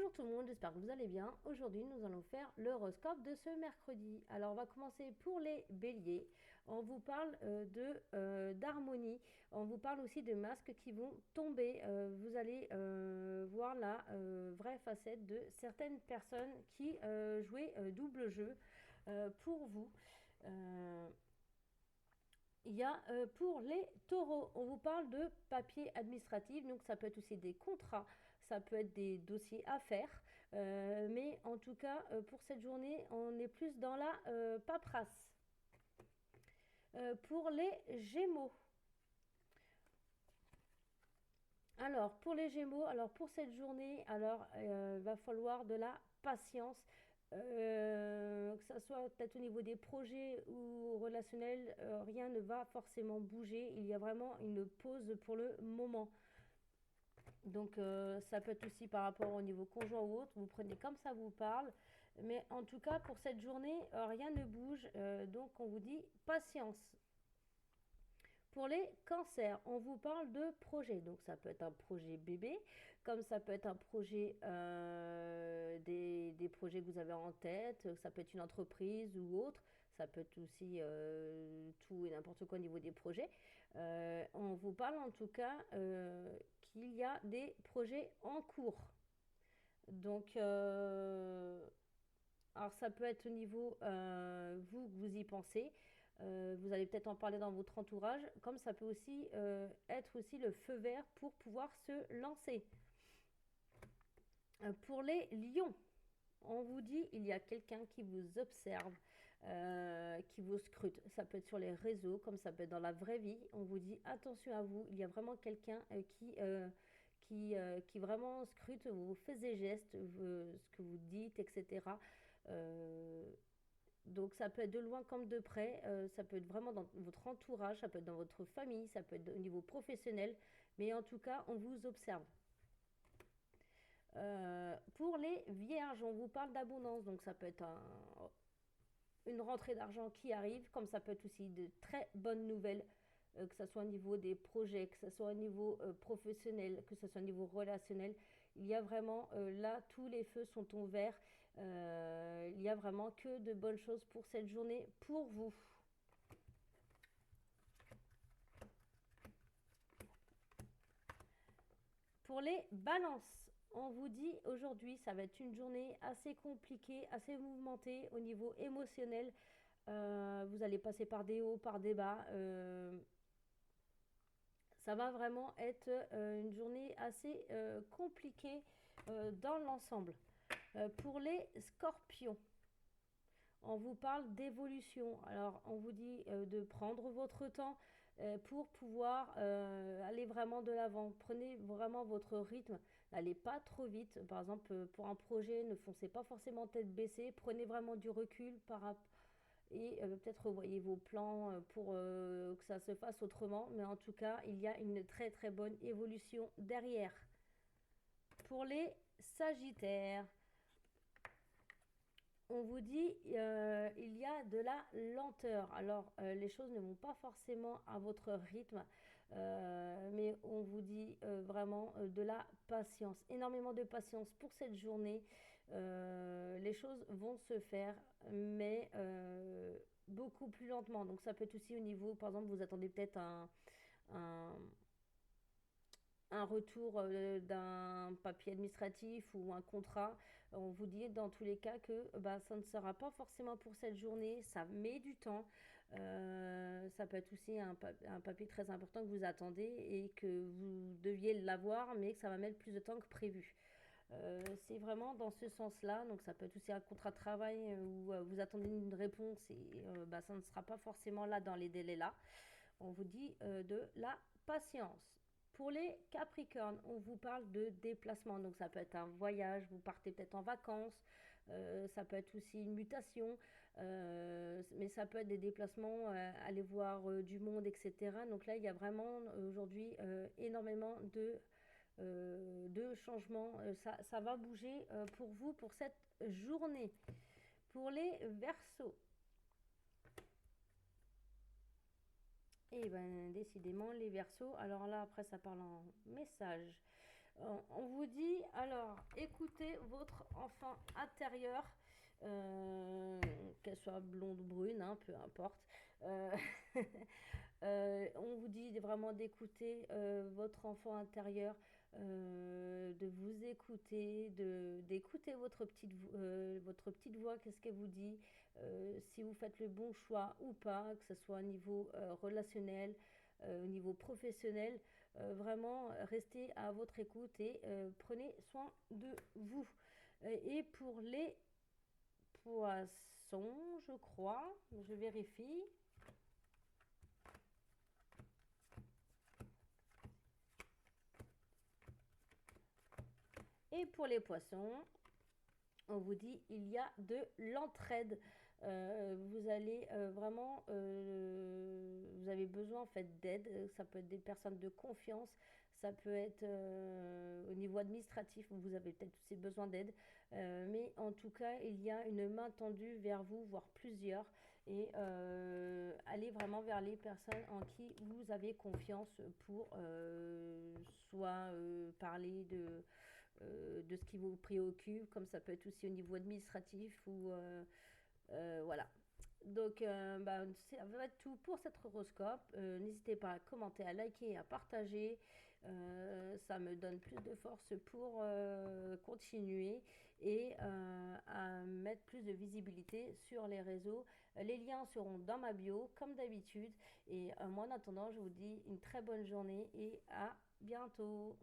Bonjour tout le monde, j'espère que vous allez bien. Aujourd'hui, nous allons faire l'horoscope de ce mercredi. Alors, on va commencer pour les béliers. On vous parle d'harmonie. On vous parle aussi de masques qui vont tomber. Vous allez voir la vraie facette de certaines personnes qui jouaient double jeu pour vous. Euh, il y a pour les taureaux, on vous parle de papier administratif, donc ça peut être aussi des contrats, ça peut être des dossiers à faire, mais en tout cas pour cette journée, on est plus dans la paperasse. Pour les gémeaux, alors pour les gémeaux, alors pour cette journée, alors va falloir de la patience. Que ça soit peut-être au niveau des projets ou relationnels, rien ne va forcément bouger. Il y a vraiment une pause pour le moment. Donc ça peut être aussi par rapport au niveau conjoint ou autre. Vous prenez comme ça vous parle. Mais en tout cas, pour cette journée, rien ne bouge. Donc on vous dit patience. Pour les cancers, on vous parle de projet. Donc ça peut être un projet bébé, comme ça peut être un projet, des projets que vous avez en tête, ça peut être une entreprise ou autre, ça peut être aussi tout et n'importe quoi au niveau des projets. On vous parle en tout cas qu'il y a des projets en cours. Donc, alors ça peut être au niveau, vous, que vous y pensez. Vous allez peut-être en parler dans votre entourage, comme ça peut aussi être aussi le feu vert pour pouvoir se lancer. Pour les lions, on vous dit il y a quelqu'un qui vous observe, qui vous scrute. Ça peut être sur les réseaux, comme ça peut être dans la vraie vie. On vous dit attention à vous, il y a vraiment quelqu'un qui vraiment scrute vos faits et gestes, ce que vous dites, etc. Euh, donc ça peut être de loin comme de près, ça peut être vraiment dans votre entourage, ça peut être dans votre famille, ça peut être au niveau professionnel, mais en tout cas, on vous observe. Pour les vierges, on vous parle d'abondance, donc ça peut être une rentrée d'argent qui arrive, comme ça peut être aussi de très bonnes nouvelles, que ce soit au niveau des projets, que ce soit au niveau professionnel, que ce soit au niveau relationnel. Il y a vraiment, là, tous les feux sont au vert. Il y a vraiment que de bonnes choses pour cette journée, pour vous. Pour les balances, on vous dit aujourd'hui, ça va être une journée assez compliquée, assez mouvementée au niveau émotionnel. Vous allez passer par des hauts, par des bas. Ça va vraiment être une journée assez compliquée dans l'ensemble. Pour les scorpions, on vous parle d'évolution. Alors, on vous dit de prendre votre temps pour pouvoir aller vraiment de l'avant. Prenez vraiment votre rythme. N'allez pas trop vite. Par exemple, pour un projet, ne foncez pas forcément tête baissée. Prenez vraiment du recul et peut-être revoyez vos plans pour que ça se fasse autrement. Mais en tout cas, il y a une très très bonne évolution derrière. Pour les sagittaires, on vous dit il y a de la lenteur. Alors les choses ne vont pas forcément à votre rythme, mais on vous dit vraiment de la patience, énormément de patience pour cette journée. Les choses vont se faire, mais beaucoup plus lentement. Donc ça peut être aussi au niveau, par exemple, vous attendez peut-être un, un retour d'un papier administratif ou un contrat, on vous dit dans tous les cas que bah, ça ne sera pas forcément pour cette journée, ça met du temps. Ça peut être aussi un papier très important que vous attendez et que vous deviez l'avoir, mais que ça va mettre plus de temps que prévu. C'est vraiment dans ce sens-là, donc ça peut être aussi un contrat de travail où vous attendez une réponse et bah, ça ne sera pas forcément là dans les délais là. On vous dit de la patience. Pour les Capricornes, on vous parle de déplacement. Donc ça peut être un voyage, vous partez peut-être en vacances, ça peut être aussi une mutation, mais ça peut être des déplacements, aller voir du monde, etc. Donc là, il y a vraiment aujourd'hui énormément de changements. Ça va bouger pour vous pour cette journée. Pour les Verseaux, et ben décidément les Verseaux. Alors là après ça parle en message. On vous dit alors Alors, écoutez votre enfant intérieur, euh, qu'elle soit blonde ou brune, hein, peu importe. Euh, on vous dit vraiment d'écouter votre enfant intérieur, de vous écouter, d'écouter votre petite voix, qu'est-ce qu'elle vous dit, si vous faites le bon choix ou pas, que ce soit au niveau relationnel, au niveau professionnel. Vraiment, restez à votre écoute et prenez soin de vous. Et pour les poissons, je crois, je vérifie. Et pour les poissons, on vous dit il y a de l'entraide. Vous allez vraiment, vous avez besoin en fait d'aide. Ça peut être des personnes de confiance, ça peut être au niveau administratif, vous avez peut-être aussi besoin d'aide. Mais en tout cas, il y a une main tendue vers vous, voire plusieurs. Et allez vraiment vers les personnes en qui vous avez confiance pour soit parler de ce qui vous préoccupe, comme ça peut être aussi au niveau administratif ou voilà. Donc, bah, ça va être tout pour cet horoscope. N'hésitez pas à commenter, à liker, à partager. Ça me donne plus de force pour continuer et à mettre plus de visibilité sur les réseaux. Les liens seront dans ma bio, comme d'habitude. Et moi, en attendant, je vous dis une très bonne journée et à bientôt.